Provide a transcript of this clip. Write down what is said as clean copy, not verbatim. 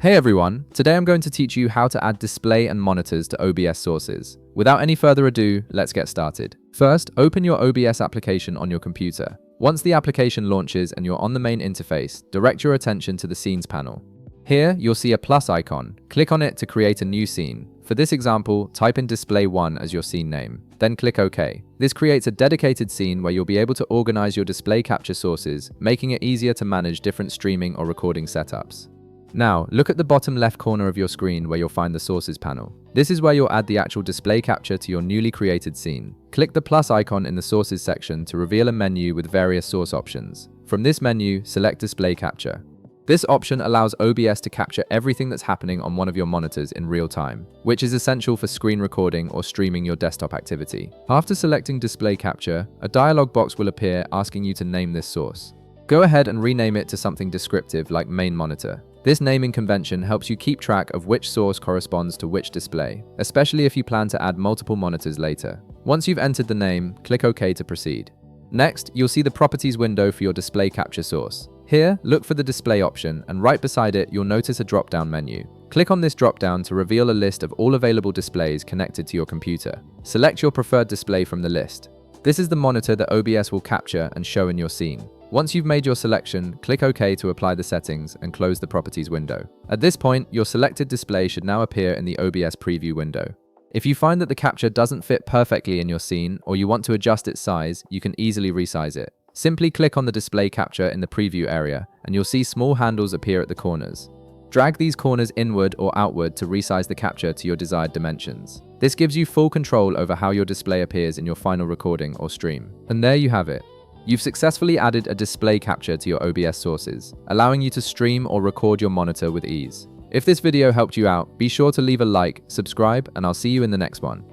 Hey everyone, today I'm going to teach you how to add display and monitors to OBS sources. Without any further ado, let's get started. First, open your OBS application on your computer. Once the application launches and you're on the main interface, direct your attention to the Scenes panel. Here, you'll see a plus icon. Click on it to create a new scene. For this example, type in Display 1 as your scene name, then click OK. This creates a dedicated scene where you'll be able to organize your display capture sources, making it easier to manage different streaming or recording setups. Now, look at the bottom left corner of your screen where you'll find the Sources panel. This is where you'll add the actual display capture to your newly created scene. Click the plus icon in the Sources section to reveal a menu with various source options. From this menu, select Display Capture. This option allows OBS to capture everything that's happening on one of your monitors in real time, which is essential for screen recording or streaming your desktop activity. After selecting Display Capture, a dialog box will appear asking you to name this source. Go ahead and rename it to something descriptive like Main Monitor. This naming convention helps you keep track of which source corresponds to which display, especially if you plan to add multiple monitors later. Once you've entered the name, click OK to proceed. Next, you'll see the Properties window for your display capture source. Here, look for the Display option, and right beside it, you'll notice a drop-down menu. Click on this drop-down to reveal a list of all available displays connected to your computer. Select your preferred display from the list. This is the monitor that OBS will capture and show in your scene. Once you've made your selection, click OK to apply the settings and close the Properties window. At this point, your selected display should now appear in the OBS preview window. If you find that the capture doesn't fit perfectly in your scene or you want to adjust its size, you can easily resize it. Simply click on the display capture in the preview area and you'll see small handles appear at the corners. Drag these corners inward or outward to resize the capture to your desired dimensions. This gives you full control over how your display appears in your final recording or stream. And there you have it. You've successfully added a display capture to your OBS sources, allowing you to stream or record your monitor with ease. If this video helped you out, be sure to leave a like, subscribe, and I'll see you in the next one.